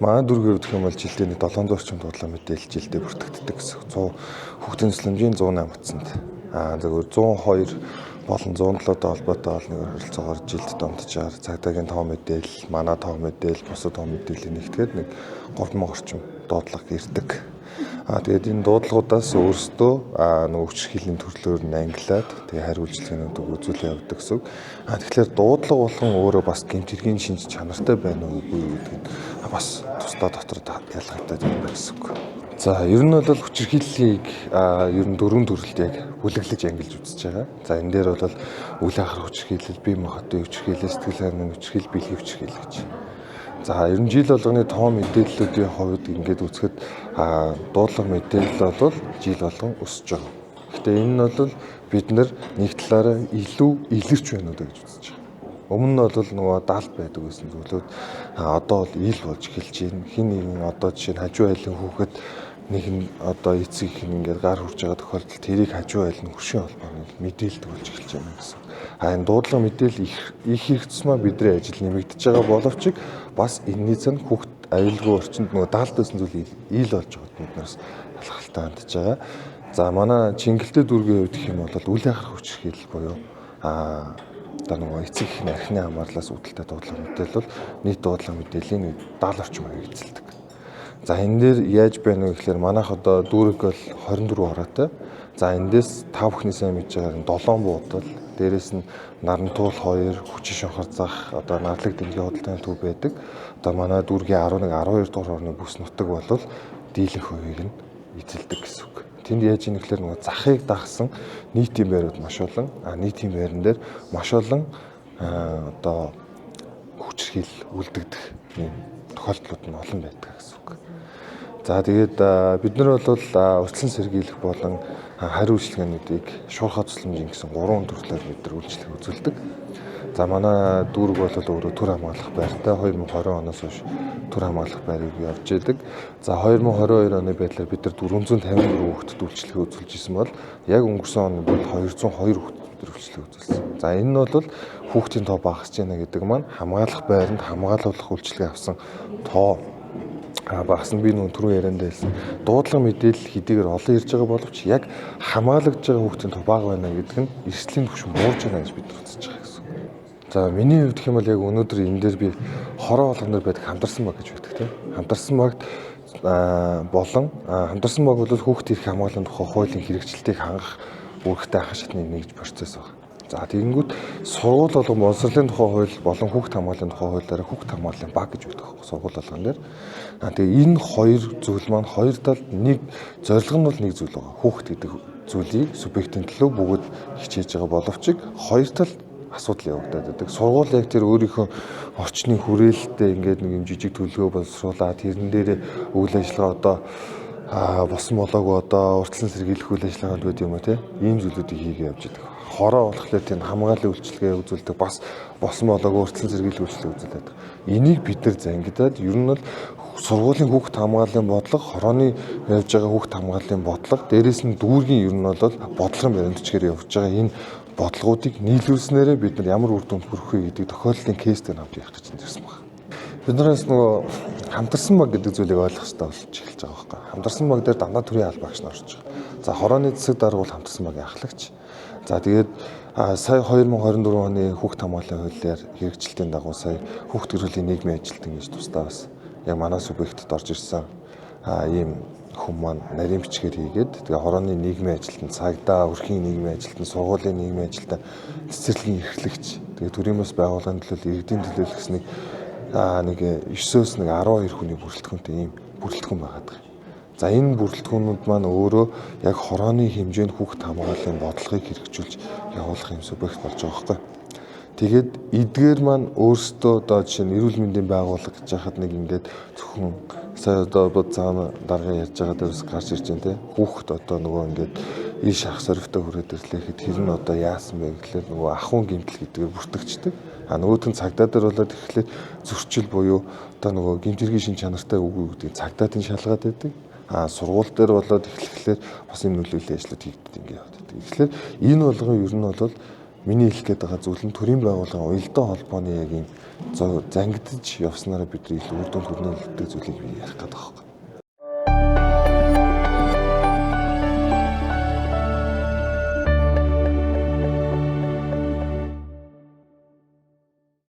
Манай дүргээр гэх юм бол жилдээ 700 орчим дуудлага мэдээлэл жилдээ бүртгэгддэг гэсэн. 100 хүүхдийн төсөлмжийн 108 утсанд. Зөвхөн 102 болон 107-той холбоотой олон харилцаагаар жилд донтчаар цагдаагийн тоо мэдээлэл, манай тоо мэдээлэл, бусад тоо мэдээлэл нэгтгээд 3000 орчим дуудлага ирдэг. Тэгээд энэ дуудлагуудаас өөрсдөө нөгөө хүчирхийллийн төрлөөр нь ангилаад тэгээд хариу үйлчилгээнүүдийг үзүүлэн явуулдаг гэсэн. Тэгэхээр дуудлага болгон өөрөө бас гэмт хэргийн шинж чанартай байна уу үгүй юу гэдэг нь бас тусдаа дотор ялгаатай байна гэсэн үг. За ер нь бол хүчирхийллийг ер нь дөрвөн төрөлд яг бүлэглэж ангилж үзэж байгаа. За энэ дээр бол үйл ахар хүчирхийлэл, бие махбодын хүчирхийлэл, сэтгэл санааны хүчирхийлэл, бэлгийн хүчирхийлэл гэж. За ер нь жил болгоны тоо мэдээллүүдийн хувьд ингээд үзэхэд дуудлага мэдээлэл бол жил болгон өсөж байгаа. Гэхдээ энэ нь бол бид нэг талаараа илүү илэрч байна уу гэж үзэж байгаа. Өмнө нь бол нөгөө 70 байдаг гэсэн зүйлүүд одоо бол ил болж эхэлж байна. Хин нэгэн одоо жишээ нь хажуу айлын хүүхэд нэг нь одоо эцэг их ингээд гар хурж байгаа тохиолдолд тэрийг хажуу айл нь хөршийн холбооны мэдээлдэг болж эхэлж байна гэсэн. Энэ дуудлага мэдээлэл их хэрэгцмаа бидний ажил нэмэгдэж байгаа боловч бас энэний цаана хүүхд аюулгүй орчинд нөгөө 70 байсан зүйл ил болж байгаад биднээс алхалтай хандж байгаа. За манай Чингэлтэй дүргийн хувьд гэх юм бол үйл ахар хүчирхийлэл буюу одоо нөгөө эцэг их архины хамаарлаас үүдэлтэй дуудлага мэдээлэл бол нийт дуудлага мэдээллийн 70 орчим хувийг эзэлдэг. За энэ дээр яаж байна вэ гэхээр манайх одоо дүүрэг бол 24 хороотой. За эндээс 5 бүхний сайн мэдж байгаагаар 7 буудал, дээрэс нь Нарантуул 2, Хүчин Шонхорзах, одоо Надлаг Дэнгийн худалдааны төв байдаг. Одоо манай дүүргийн 11, 12 дугаар орны бүс нутаг бол дийлэнх хувийг нь эзэлдэг гэсэн үг. Тэнд яаж ийм гэхээр нөгөө захыг дагсан нийтийн байрууд маш олон, нийтийн байран дээр маш олон одоо хүчирхийлэл үлдэгдэх юм тохиолдлууд нь олон байдаг гэсэн үг. За тэгээд бид нар бол урьдчилан сэргийлэх болон хариу үйлчилгээнүүдийг шуурхай тусламжийн гэсэн 3 төрлөөр бид нар үйлчлэг үзүүлдэг. За манай дүүрэг бол өөрөө төр хамгаалах байртай 2020 оноос хойш төр хамгаалах байрыг явж идэг. За 2022 оны байдлаар бид нар 454 хүүхдэд үйлчлэг үзүүлж исэн бол яг өнгөрсөн оны бол 202 хүүхдэд үйлчлэг үзүүлсэн. За энэ нь бол хүүхдийн тоо багасж байна гэдэг маань хамгаалах байранд хамгаалуулах үйлчлэг авсан тоо багасна. Би нүүн түрүү яриандаа хэлсэн дуудлага мэдээлэл хэдийгээр олон ирж байгаа боловч яг хамгаалагдж байгаа хүүхдийн тоо бага байна гэдэг нь эрсдлийн түвшин буурж байна гэж бид үзэж байгаа гэсэн. За миний хувьд гэх юм бол яг өнөөдөр энэ дээр би хороо болгоноор байдаг хамдарсан баг гэж байдаг тийм. Хамдарсан багт болон хамдарсан баг бол хүүхд эрх хамгааллын тухай хуулийн хэрэгжилтийг хангах үүрэгтэй анхан шатны нэгж процесс байна. За тэгэнгүүт сургууль болгон боловсролын тухай хууль болон хүүхд хамгааллын тухай хуулиараа хүүхд хамгааллын баг гэж байдаг сургууль болгон дээр. Тэгээ энэ хоёр зүйл маань хоёр талд нэг зорилго нь бол нэг зүйл байгаа. Хүүхд гэдэг зүйлийг субъектийн төлөө бүгд хичээж байгаа боловч хоёр талд асуудал явагдаад байдаг. Сургууль яг тэр өөрийнхөө орчны хүрээлэлтэй ингээд нэг юм жижиг төлөвлөгөө боловсруулаад тэрэн дээр үйл ажиллагаа одоо босон болоогүй одоо урьдчилан сэргийлэх үйл ажиллагаанд байд юм уу те ийм зүйлүүдийг хийгээ явж байдаг. Хороо болохоор тийм хамгааллын үйлчилгээ үзүүлдэг бас босон болоогүй урьдчилан сэргийлэх үйлчилгээ үзүүлдэг. Энийг бид нар зангидаад ер нь бол сургуулийн хүүхд хамгааллын бодлого, хорооны явж байгаа хүүхд хамгааллын бодлого, дээрээс нь дүүргийн ер нь бол бодлогын баримтчгээр явж байгаа энэ бодлогуудыг нийлүүлснээрээ бид нар ямар үр дүнд хүрэх вэ гэдэг тохиолдлын кейстэй хамт явах гэж ирсэн байна. Биднээс нөгөө хамтарсан баг гэдэг зүйлийг ойлгох хэрэгтэй болж эхэлж байгаа байхгүй. Хамтарсан баг дээр дандаа төрийн аль багш нь орж байгаа. За хорооны засаг дарга бол хамтарсан багийн ахлагч. За тэгээд сая 2024 оны хүүхд хамгааллын хуулиар хэрэгжилтийн дагуу сая хүүхд төрөлийн нийгмийн ажилтан гэж тусдаа бас яг манай субъектэд орж ирсэн ийм хүн маань нарийн бичгээр хийгээд тэгээ хорооны нийгмийн ажилтан, цагдаа, өрхийн нийгмийн ажилтан, сургуулийн нийгмийн ажилтан, цэцэрлэгийн эрхлэгч, тэгээ төрийн бас байгууллагын төлөөлөл, иргэдийн төлөөлөл гэсэн нэг 9-өөс 12 хүний бүрэлдэхүүнтэй ийм бүрэлдэхүүн байгаад байгаа. За энэ бүрэлдэхүүнүүд маань өөрөө яг хорооны хэмжээнд хүүхд хамгааллын бодлогыг хэрэгжүүлж явуулах юм субъект болж байгаа байхгүй. Тэгээд эдгээр маань өөрсдөө одоо жишээ нь эрүүл мэндийн байгууллага гэж яхад нэг ингээд зөвхөн сая одоо бод цаана дарга ярьж байгаа дээрс гарч ирж байна те. Хүүхд одоо нөгөө ингээд иш ах сорвтой хүрээд ирлээ гэхэд тэр нь одоо яасан бэ гэхлээр нөгөө ахуйн гэмтэл гэдгээр бүртгэждэг. Нөгөөд нь цагдаа дээр болоод ирэхлээр зөрчил буюу одоо нөгөө гэмт хэргийн шин чанартай үгүй гэдэг цагдаатын шалгаад байдаг. Сургууль дээр болоод эхлэхлээр бас юм нөлөөллийн ажлууд хийгддэг ингээд яваад байдаг. Тэгэхээр энэ болгон ер нь бол миний хэлэх гээд байгаа зүйл нь төрийн байгууллагын уялдаа холбооны яг ийм зангидж явснараа бидний илүү үр дүн хүрнэ гэдэг зүйлийг би ярих гээд байгаа.